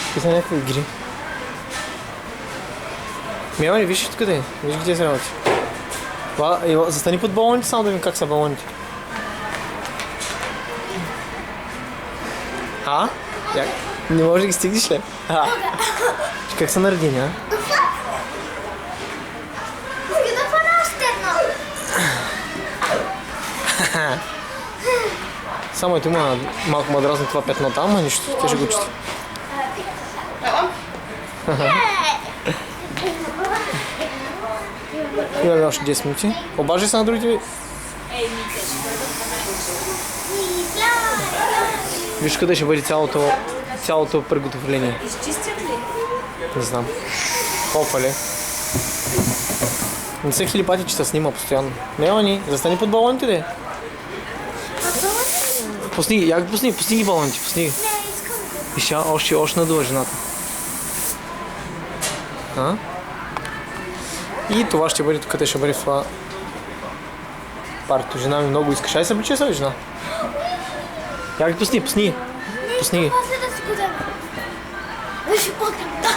Какви са някакви игри? Мелани, виж откъде е. Виж где се работи. Застани под балоните, само да видим как са балоните. Не можеш да ги стигнеш ли? Как са наредени, а? Иска да фана още едно. Само ето има малко мадразно това петно там, а нищо, те ще го чути. Имаме още 10 минути. Обажи се на другите ви. Виж къде ще бъде цялото приготовление. Изчистят ли? Не знам. Опа ли? Не са хилипати, че се снима постоянно. Мелани, застани под балоните ли? Пусни ги балоните, пусни ги. И ще още надува жената. И това ще бъде, тук ще бъде в това парто. Жена ми много искаш. Ай се обличай се, жена. Я ги пусни ги. Пусни ги. После да си го взема. Виж, да.